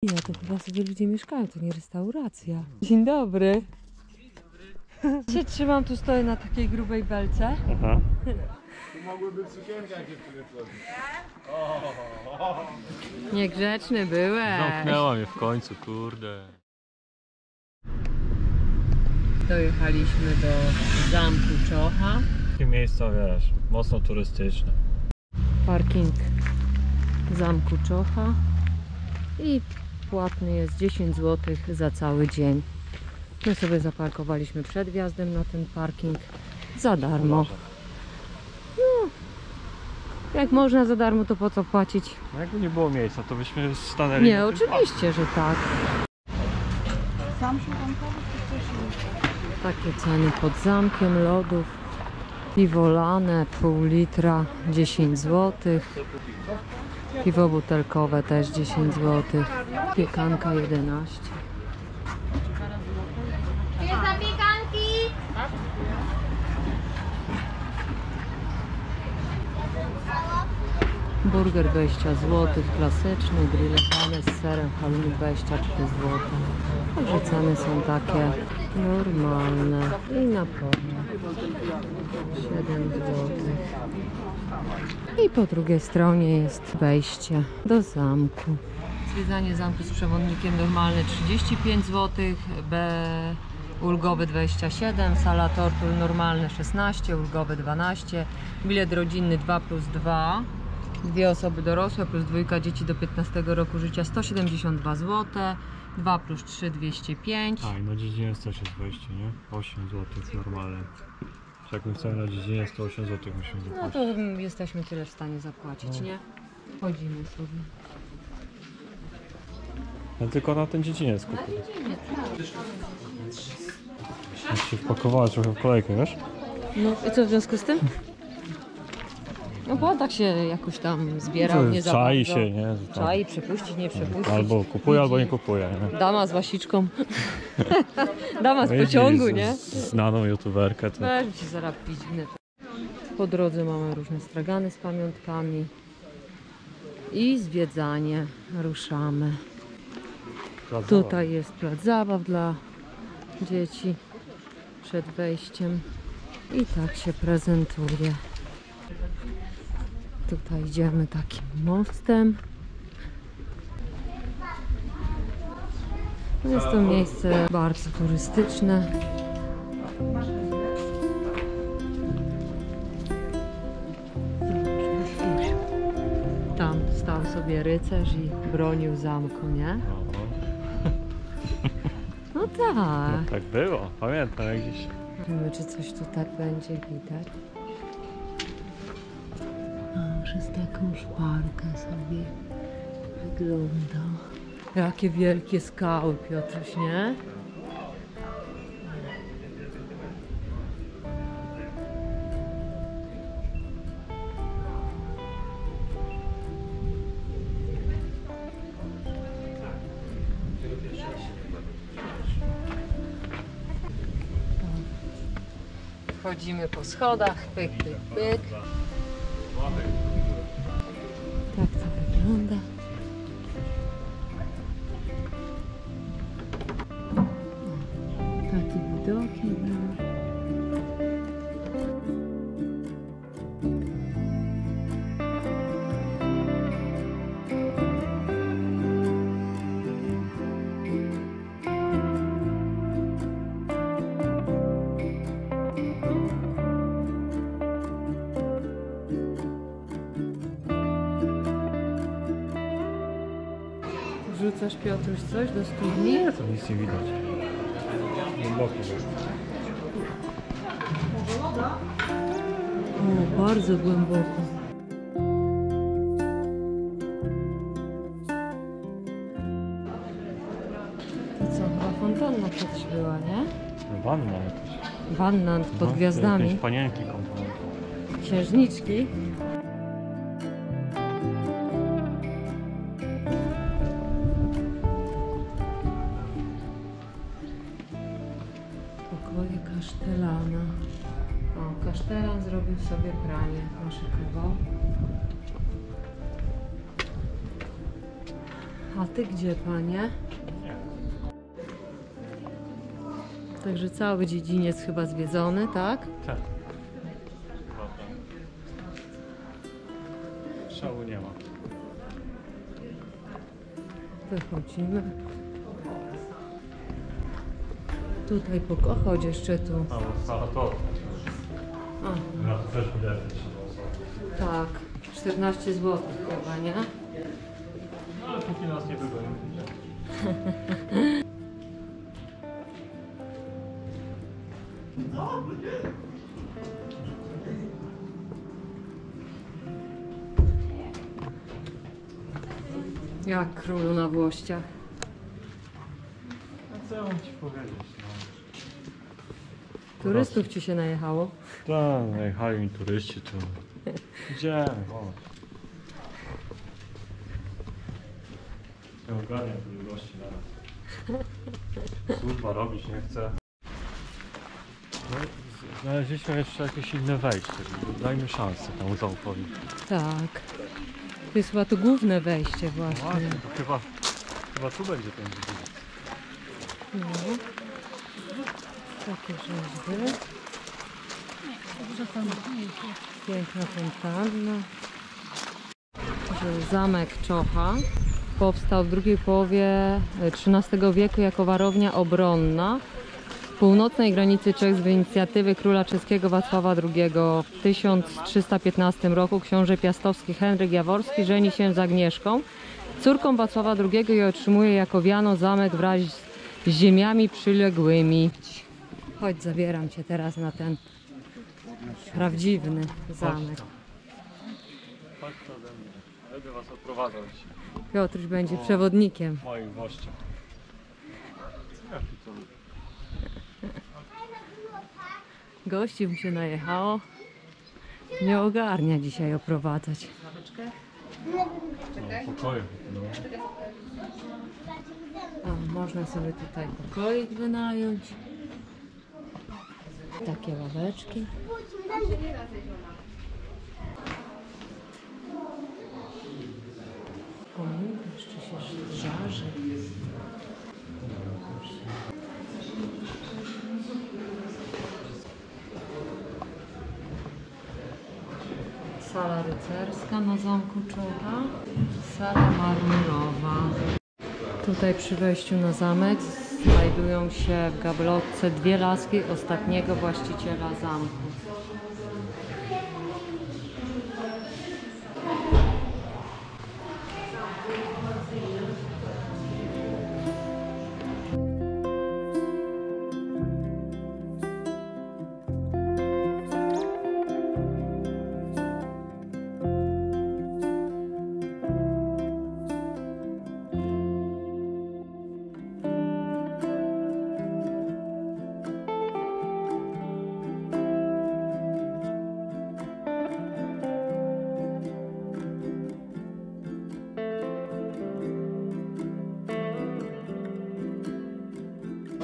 Ja to chyba sobie ludzie mieszkają, to nie restauracja. Dzień dobry. Się trzymam, tu stoję na takiej grubej belce. Aha. Tu mogłyby w sukienkach dziewczyny wchodzić. Niegrzeczny byłeś. Zamknęła mnie w końcu, kurde. Dojechaliśmy do Zamku Czocha. Takie miejsca, wiesz, mocno turystyczne. Parking Zamku Czocha. I płatny jest 10 zł za cały dzień. My sobie zaparkowaliśmy przed wjazdem na ten parking za darmo. No, jak można za darmo, to po co płacić? No jakby nie było miejsca, to byśmy stanęli. Nie, oczywiście, że tak. Takie ceny pod zamkiem, lodów, piwo lane, pół litra, 10 zł. Piwo butelkowe też 10 zł. Piekanka 11. Jest zapiekanki! Burger 20 zł, klasyczny, grillowany z serem halloumi 23 zł. Także ceny są takie normalne i napoje 7 zł. I po drugiej stronie jest wejście do zamku. Zwiedzanie zamku z przewodnikiem normalny 35 zł, ulgowy 27, sala tortur normalne 16, ulgowy 12, bilet rodzinny 2+2, dwie osoby dorosłe plus dwójka dzieci do 15 roku życia 172 zł, 2+3 205. A i na dziedziniec też jest wejście, nie? 8 zł normalne. Jak my chcemy na dziedziniec, to 8 zł musimy zapłacić. No to jesteśmy tyle w stanie zapłacić, nie? Chodzimy sobie. Ja tylko na ten dziedziniec kupuję. Jak się wpakowała trochę w kolejkę, wiesz? No i co w związku z tym? No bo tak się jakoś tam zbierał, nie za Czai bardzo. się, nie? Czai, przepuścić, nie przepuścić. Albo kupuje, albo nie kupuje, nie? Dama z wasiczką. Dama z pociągu, nie? Znaną youtuberkę. To... Weź mi się zaraz piźdźmy. Po drodze mamy różne stragany z pamiątkami. I zwiedzanie. Ruszamy. Tutaj jest plac zabaw dla dzieci przed wejściem. I tak się prezentuje. Tutaj idziemy takim mostem. Jest to miejsce bardzo turystyczne. Tam stał sobie rycerz i bronił zamku, nie? No tak. Tak było, pamiętam jak gdzieś. Zobaczymy, czy coś tu tak będzie widać. A, przez taką szparkę sobie wygląda. Jakie wielkie skały, Piotruś, nie? Wchodzimy po schodach, pyk, pyk, pyk. Tak to wygląda. Takie widoki były. Wrzucasz, Piotruś, coś do studni? Nie, to nic nie widać. Głęboko. O, bardzo głęboko. To co, chyba fontanna kiedyś była, nie? Wanna mamy też. Wanna pod gwiazdami. Jakieś panienki kąpane. Księżniczki. Pokoje kasztelana. O, kasztelan zrobił sobie pranie, naszykował. A ty gdzie, panie? Nie. Także cały dziedziniec chyba zwiedzony, tak? Tak. Chyba tak. Szału nie ma. Wychodzimy. Tutaj chodź jeszcze tu. A to. A, Ja to też bilety trzeba. tak. 14 zł chyba, nie? No ale póki nas nie wygonią. Jak królu na włościach. A co ja mam ci powiedzieć? No. Turystów ci się najechało? Tak, najechali mi turyści tu. Idziemy, chodź. Ja ogarniam tu gości naraz. Służba robić nie chce. No, znaleźliśmy jeszcze jakieś inne wejście. Dajmy szansę temu załupowi. Tak. To jest chyba to główne wejście właśnie. Właśnie, to chyba tu będzie ten dziedziniec. No. Takie rzeźby. Piękna fontanna. Zamek Czocha powstał w drugiej połowie XIII wieku jako warownia obronna w północnej granicy Czech z inicjatywy króla czeskiego Wacława II. W 1315 roku książę piastowski Henryk Jaworski żeni się z Agnieszką, córką Wacława II, i otrzymuje jako wiano zamek wraz z ziemiami przyległymi. Chodź, zabieram cię teraz na ten prawdziwy zamek. Chodźcie ode mnie. Będę was odprowadzał dzisiaj. Piotruś będzie przewodnikiem. Moim gościem. Jaki to? Gości mu się najechało. Nie ogarnia dzisiaj oprowadzać. No, pokoju. No. A, można sobie tutaj pokoik wynająć. Takie ławeczki. Kominka jeszcze się żarzy. Sala rycerska na Zamku Czocha. Sala marmurowa. Tutaj przy wejściu na zamek znajdują się w gablotce dwie laski ostatniego właściciela zamku.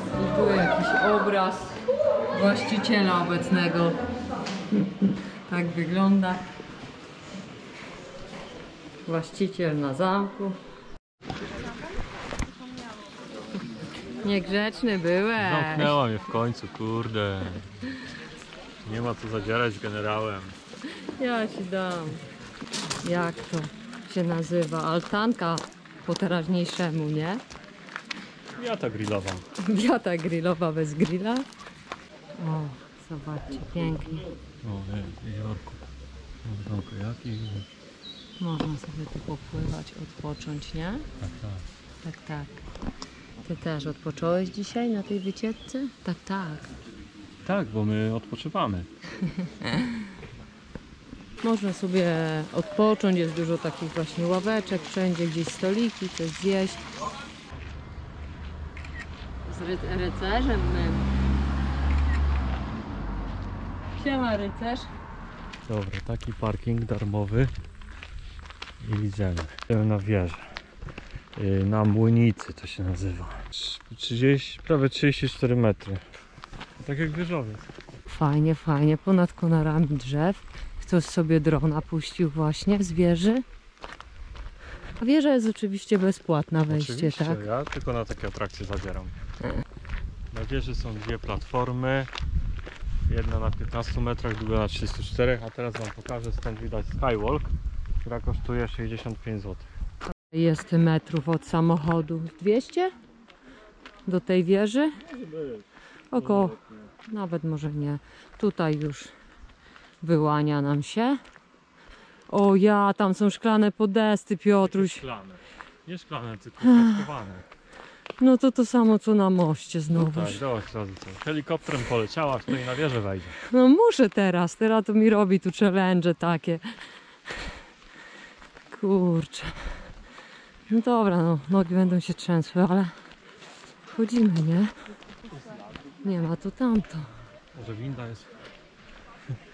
I tu jakiś obraz właściciela obecnego. Tak wygląda właściciel na zamku. Niegrzeczny byłeś. Zamknęła mnie w końcu, kurde. Nie ma co zadzierać z generałem. Ja ci dam. Jak to się nazywa? Altanka po teraźniejszemu, nie? Ja ta grillowa. Biata grillowa bez grilla. O, zobaczcie, pięknie. O, jeziorko. Tam kajaki. Można sobie tu popływać, odpocząć, nie? Tak, tak. Tak, tak. Ty też odpocząłeś dzisiaj na tej wycieczce? Tak, tak. Tak, bo my odpoczywamy. Można sobie odpocząć, jest dużo takich właśnie ławeczek, wszędzie gdzieś stoliki, coś zjeść. Z rycerzem my. Siema rycerz. Dobra, taki parking darmowy. I idziemy. Idziemy na wieżę. Na Młynicy to się nazywa. 30, prawie 34 metry. Tak jak wieżowiec. Fajnie, fajnie, ponad konarami drzew. Ktoś sobie drona puścił właśnie z wieży. A wieża jest oczywiście bezpłatna wejście, Oczywiście, tak? ja tylko na takie atrakcje zabieram. Na wieży są dwie platformy. Jedna na 15 metrach, druga na 34, a teraz wam pokażę, stąd widać Skywalk, która kosztuje 65 zł. Jest metrów od samochodu. 200? Do tej wieży? Około, nawet może nie. Tutaj już wyłania nam się. O ja, tam są szklane podesty, Piotruś. Szklane. Nie szklane, tylko kaskowane. No to samo co na moście Tak, znowu. zobacz razy co. Helikopterem poleciała, to i na wieżę wejdzie. No muszę teraz to mi robi tu challenge takie. Kurczę. No dobra, no nogi będą się trzęsły, ale wchodzimy, nie? Nie ma tu tamto. Może winda jest.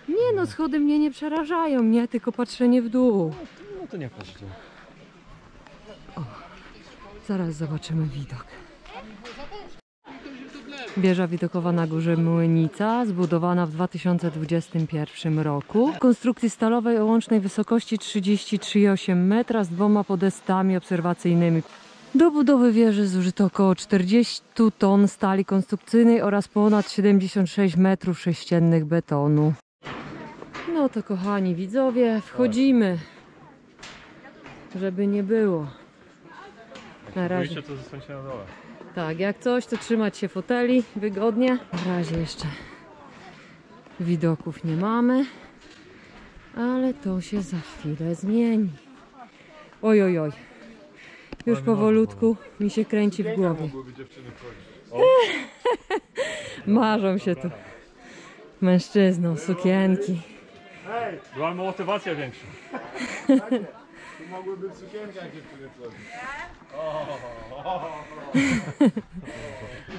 Nie no, schody mnie nie przerażają, nie? Tylko patrzenie w dół. No to nie patrz tu. Zaraz zobaczymy widok. Wieża widokowa na górze Młynica, zbudowana w 2021 roku. W konstrukcji stalowej o łącznej wysokości 33,8 metra z dwoma podestami obserwacyjnymi. Do budowy wieży zużyto około 40 ton stali konstrukcyjnej oraz ponad 76 metrów sześciennych betonu. No to kochani widzowie, wchodzimy, żeby nie było. Na razie. Boicie, to zostańcie na dole. Tak, jak coś, to trzymać się foteli wygodnie. Na razie jeszcze widoków nie mamy, ale to się za chwilę zmieni. Oj, oj, oj. Już powolutku mi się kręci w głowie. Mogłyby dziewczyny wchodzić. Marzą się tu mężczyznom sukienki. Była motywacja większa. Tu mogłyby w sukienkach dziewczyny wchodzić.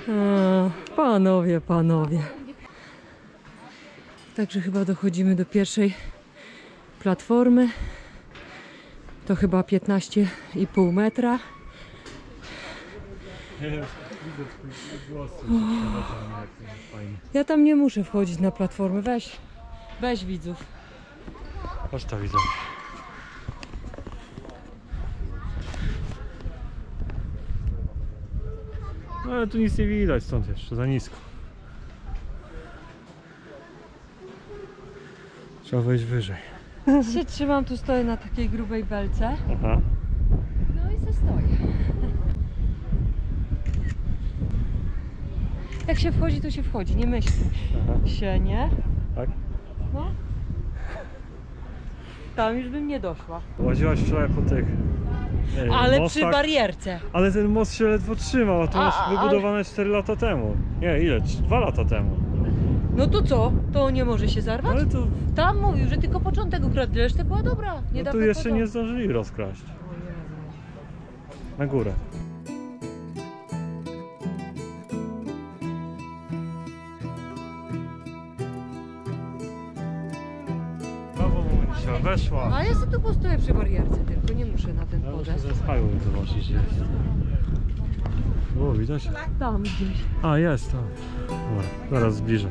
O, panowie, panowie. Także chyba dochodzimy do pierwszej platformy. To chyba 15,5 metra. Widzę twój głos. Fajnie. Ja tam nie muszę wchodzić na platformę. Weź widzów. Chodź to widzę. No ale tu nic nie widać stąd jeszcze, za nisko. Trzeba wejść wyżej. Się trzymam, tu stoję na takiej grubej belce. Aha. No i se stoję. Jak się wchodzi, to się wchodzi, nie myśli Aha. się, nie? Tak? No. Tam już bym nie doszła. Łaziłaś wczoraj po tych Ale mostach, przy barierce. ale ten most się ledwo trzymał, a to masz wybudowane 4 lata temu. Nie, ile? 2 lata temu. No to co? To nie może się zarwać? Ale to Tam mówił, że tylko początek ukradł, reszta była dobra. Nie no da tu jeszcze nie zdążyli rozkraść. Na górę. Brawo, Monisia, weszła. A ja sobie tu postoję przy barierce, tylko nie muszę na ten Ja muszę podest. ze Skywalk zobaczyć, gdzie jest. O, widać? Tam gdzieś. A, jest tam. Dobra, zaraz zbliżę.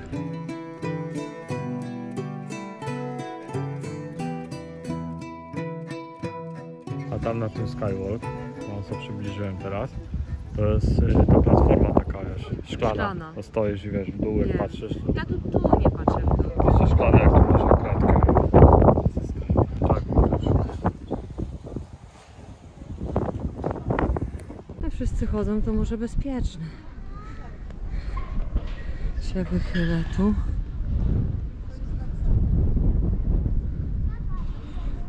A tam na tym Skywalk, no co przybliżyłem teraz, to jest ta platforma taka wiesz, szklana. Szklana. To stoisz i wiesz, w dół jak Wiem. patrzysz, Ja tu nie patrzę w dół. to jest szklane jak tu masz kratkę. Tak, Jak wszyscy chodzą, to może bezpieczne. Się wychylę tu.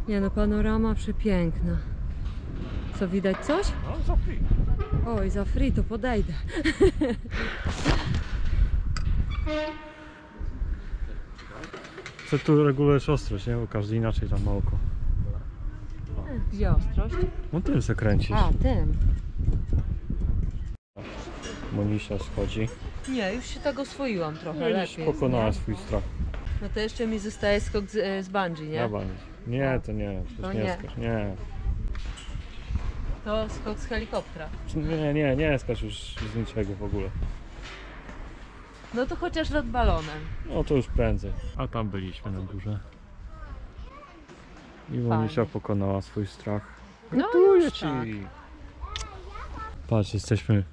Nie no, panorama przepiękna. Co, widać coś? no za free. Oj, za free to podejdę. Co tu regulujesz ostrość, nie? Bo każdy inaczej tam ma oko. Gdzie ostrość? No tym se kręcisz. A, tym. Monisia schodzi. Nie, już się tak oswoiłam trochę, No i lepiej. pokonała nie? swój strach. No to jeszcze mi zostaje skok z bungee, nie? Ja bani. Nie, to nie. To To nie. nie skacz. Nie. To skok z helikoptera. Nie skacz już z niczego w ogóle. No to chociaż lot balonem. No to już prędzej. A tam byliśmy na górze. I Monisia pokonała swój strach. No Gotuję już ci. tak. Patrz, jesteśmy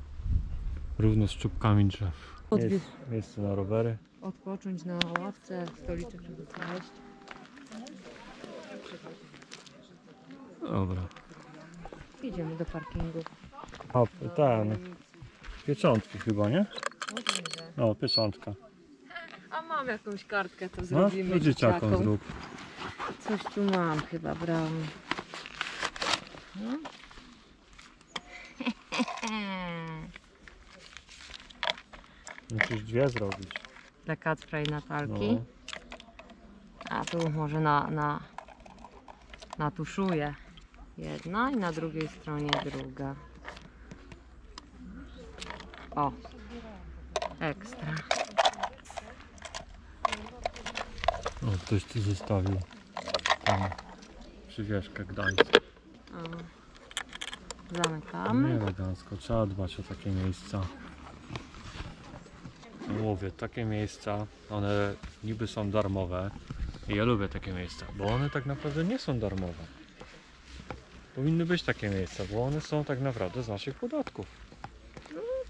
równo z czubkami drzew. Odwiedź. Miejsce na rowery. Odpocząć na ławce, stoliczek, żeby zjeść. Dobra. Idziemy do parkingu. A, ten. Pieczątki chyba, nie? Możliwe. No, pieczątka. A mam jakąś kartkę, to No, zrobimy to dzieciakom zrób. Coś tu mam, chyba brałam. No. Musisz dwie zrobić. Dla Kacpra i Natalki. No. A tu może natuszuję. Jedna i na drugiej stronie druga. O! Ekstra. O, ktoś tu zostawił tam przywieszkę Gdańsk. O. Zamykamy. Nie elegancko, trzeba dbać o takie miejsca. Mówię, takie miejsca, one niby są darmowe i ja lubię takie miejsca, bo one tak naprawdę nie są darmowe. Powinny być takie miejsca, bo one są tak naprawdę z naszych podatków.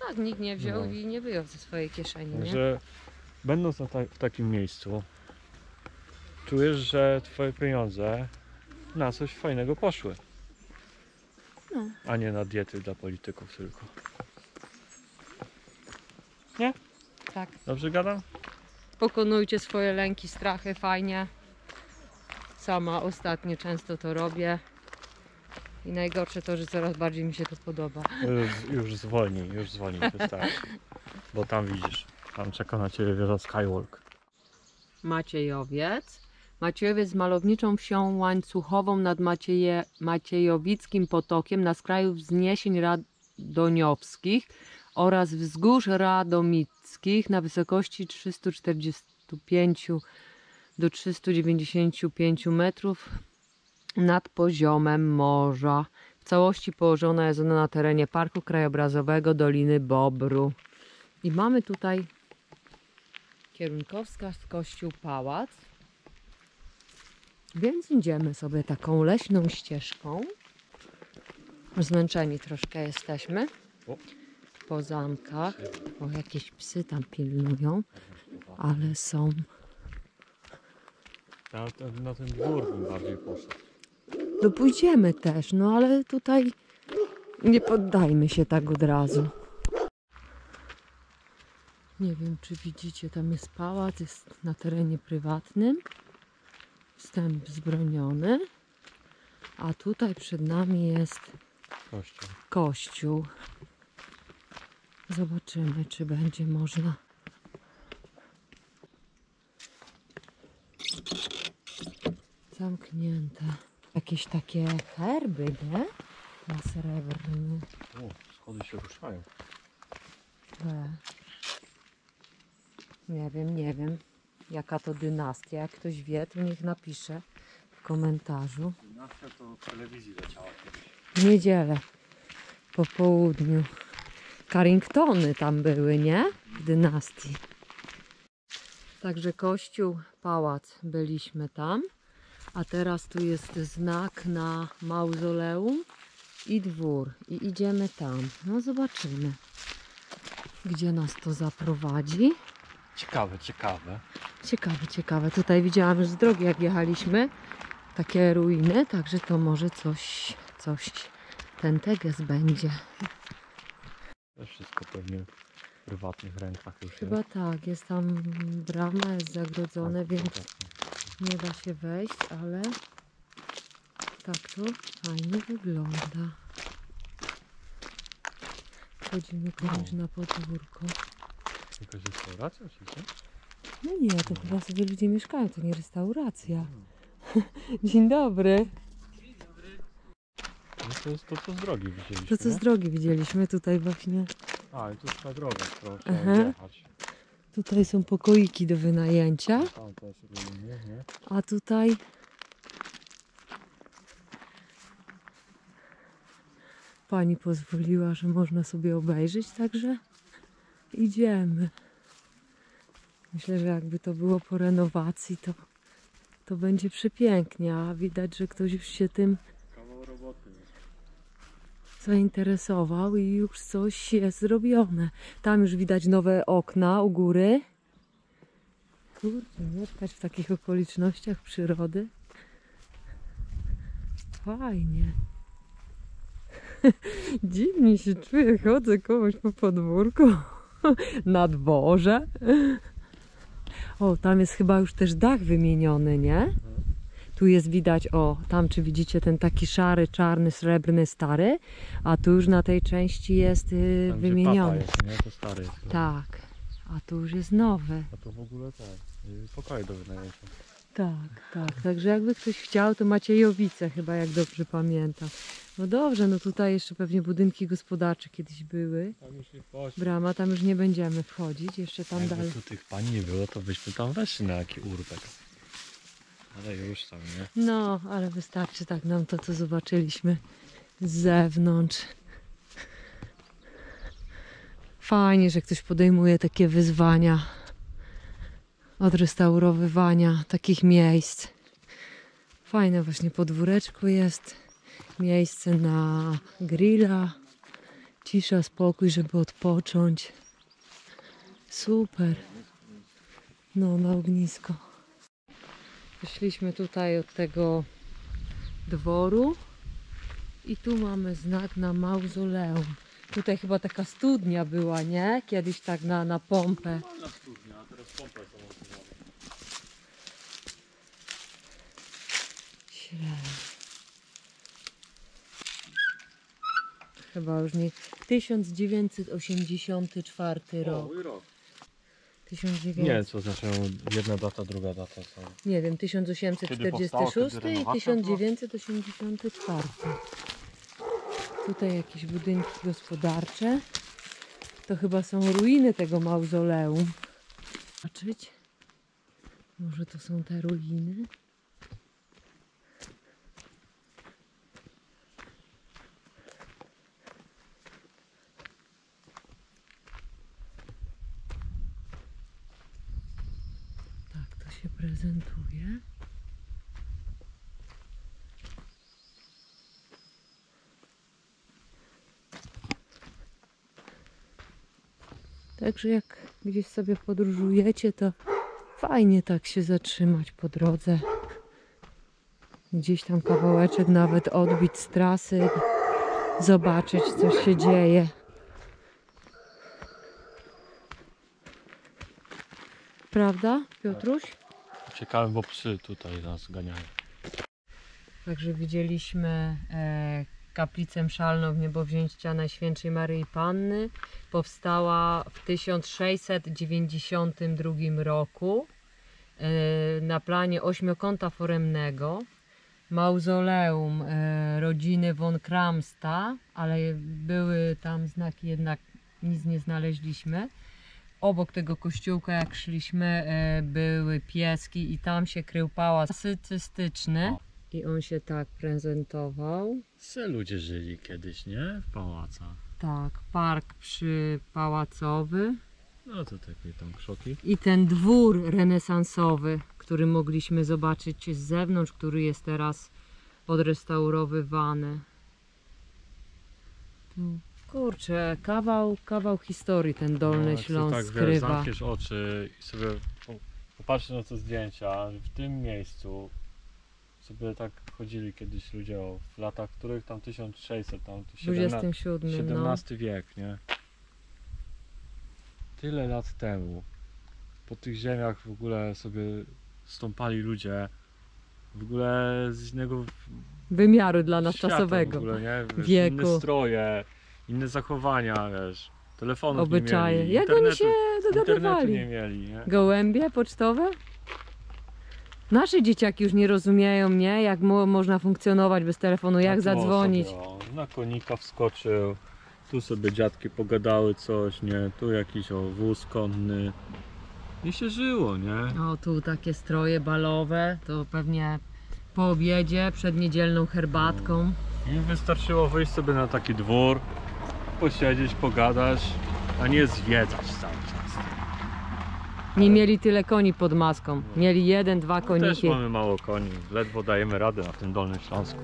Tak, nikt nie wziął No. i nie wyjął ze swojej kieszeni, nie? Także będąc w takim miejscu, czujesz, że twoje pieniądze na coś fajnego poszły. No. A nie na diety dla polityków tylko. Nie? Tak. Dobrze gadam? Pokonujcie swoje lęki, strachy, fajnie. Sama ostatnio często to robię. I najgorsze to, że coraz bardziej mi się to podoba. Już zwolnij, wystarczy. Bo tam widzisz, tam czeka na ciebie wieża Skywalk. Maciejowiec. Maciejowiec z malowniczą wsią łańcuchową nad Maciejowickim potokiem na skraju wzniesień radoniowskich oraz wzgórz radomickich na wysokości 345 do 395 metrów nad poziomem morza. W całości położona jest ona na terenie Parku Krajobrazowego Doliny Bobru. I mamy tutaj kierunkowskaz Kościół Pałac. Więc idziemy sobie taką leśną ścieżką. Zmęczeni troszkę jesteśmy. Po zamkach. O, jakieś psy tam pilnują. Ale są. Ja na ten dwór bym bardziej poszedł. No pójdziemy też, no ale tutaj nie poddajmy się tak od razu. Nie wiem, czy widzicie, tam jest pałac, jest na terenie prywatnym. Wstęp wzbroniony. A tutaj przed nami jest Kościół. kościół. Zobaczymy, czy będzie można. Zamknięte. Jakieś takie herby, nie? Na srebrny. O, schody się ruszają. Nie wiem, jaka to dynastia. Jak ktoś wie, to niech napisze w komentarzu. Dynastia to w telewizji leciała kiedyś. W niedzielę po południu. Carringtony tam były, nie? W dynastii. Także kościół, pałac, byliśmy tam. A teraz tu jest znak na mauzoleum i dwór. I idziemy tam. No zobaczymy, gdzie nas to zaprowadzi. Ciekawe, ciekawe. Ciekawe. Tutaj widziałam już z drogi, jak jechaliśmy, takie ruiny, także to może coś ten teges będzie. To wszystko pewnie w prywatnych rękach już Chyba jest. tak, jest tam brama, jest zagrodzone, więc nie da się wejść, ale tak to fajnie wygląda. Chodzimy komuś na podwórko. Jakaś restauracja czy co? No nie, to chyba sobie ludzie mieszkają, to nie restauracja. Dzień dobry. No to jest to, co z drogi widzieliśmy. To co z nie? drogi widzieliśmy tutaj właśnie. A, i tu jest ta droga, którą Aha. trzeba jechać. Tutaj są pokoiki do wynajęcia, Tam też ruiny, nie? a tutaj pani pozwoliła, że można sobie obejrzeć, także idziemy. Myślę, że jakby to było po renowacji, to będzie przepięknie, a widać, że ktoś już się tym Kawał roboty. zainteresował i już coś jest zrobione. Tam już widać nowe okna u góry. Kurczę, mieszkać w takich okolicznościach przyrody. Fajnie. Dziwnie się czuję, chodzę komuś po podwórku. Na dworze. O, tam jest chyba już też dach wymieniony, nie? Tu jest widać, o, tam czy widzicie ten taki szary, czarny, srebrny, stary, a tu już na tej części jest Tam, wymieniony. Gdzie papa jest, nie? To stary jest. chyba. Tak, a tu już jest nowy. A to w ogóle tak. Pokoje do wynajęcia. Tak, tak. Także jakby ktoś chciał, to Maciejowice chyba, jak dobrze pamiętam. No dobrze, no tutaj jeszcze pewnie budynki gospodarcze kiedyś były. Tam już nie wchodzi. Brama, tam już nie będziemy wchodzić, jeszcze tam Jakby dalej. tu tych pań nie było, to byśmy tam weszli na jaki urbek. Ale już tam, nie? No, ale wystarczy tak nam to, co zobaczyliśmy z zewnątrz. Fajnie, że ktoś podejmuje takie wyzwania odrestaurowywania takich miejsc. Fajne właśnie podwóreczko jest, miejsce na grilla, cisza, spokój, żeby odpocząć. Super. No, na ognisko. Wyszliśmy tutaj od tego dworu i tu mamy znak na mauzoleum. Tutaj chyba taka studnia była, nie? Kiedyś tak na pompę. Na studnia, a teraz pompę samochodową. Chyba już nie. 1984 rok. Mój rok. 1900. Nie, co znaczy jedna data, druga data są. Nie wiem, Kiedy 1846 powstało, kiedy i renowacja 1984. Tutaj jakieś budynki gospodarcze. To chyba są ruiny tego mauzoleum. Zobaczyć? Może to są te ruiny? Tak to się prezentuje. Także jak gdzieś sobie podróżujecie, to fajnie tak się zatrzymać po drodze. Gdzieś tam kawałeczek nawet odbić z trasy, zobaczyć, co się dzieje. Prawda, Piotruś? Ciekawe, bo psy tutaj nas ganiają. Także widzieliśmy kaplicę mszalną w Niebowzięcia Najświętszej Maryi Panny. Powstała w 1692 roku na planie ośmiokąta foremnego. Mauzoleum rodziny von Kramsta, ale były tam znaki, jednak nic nie znaleźliśmy. Obok tego kościółka, jak szliśmy, były pieski i tam się krył pałac klasycystyczny. I on się tak prezentował. Se ludzie żyli kiedyś, nie? W pałacach. Tak, park przypałacowy. No to takie tam krzoki. I ten dwór renesansowy, który mogliśmy zobaczyć z zewnątrz, który jest teraz odrestaurowywany. Tu, kurczę, kawał historii ten Dolny Śląsk tak, wiesz, skrywa. zamkniesz oczy i sobie popatrzysz na te zdjęcia, że w tym miejscu sobie tak chodzili kiedyś ludzie w latach, których tam 1600, tam 27, no. XVII wiek, nie? Tyle lat temu po tych ziemiach w ogóle sobie stąpali ludzie w ogóle z innego Wymiaru dla nas świata czasowego. w ogóle, nie? Wiesz, wieku. inne stroje, inne zachowania, wiesz, telefonów Obyczaje. nie mieli, Jak oni się internetu dogadywali? nie mieli, nie? Gołębie pocztowe? Nasze dzieciaki już nie rozumieją, nie? Jak można funkcjonować bez telefonu, jak A tu zadzwonić. Sobie, na konika wskoczył, tu sobie dziadki pogadały coś, nie? Tu jakiś wóz konny i się żyło, nie? O, tu takie stroje balowe, to pewnie po obiedzie, przed niedzielną herbatką. Im wystarczyło wyjść sobie na taki dwór, posiedzieć, pogadać, a nie zwiedzać cały czas. Nie mieli tyle koni pod maską. Mieli 1, 2 Też koniki. mamy mało koni, ledwo dajemy radę na tym Dolnym Śląsku.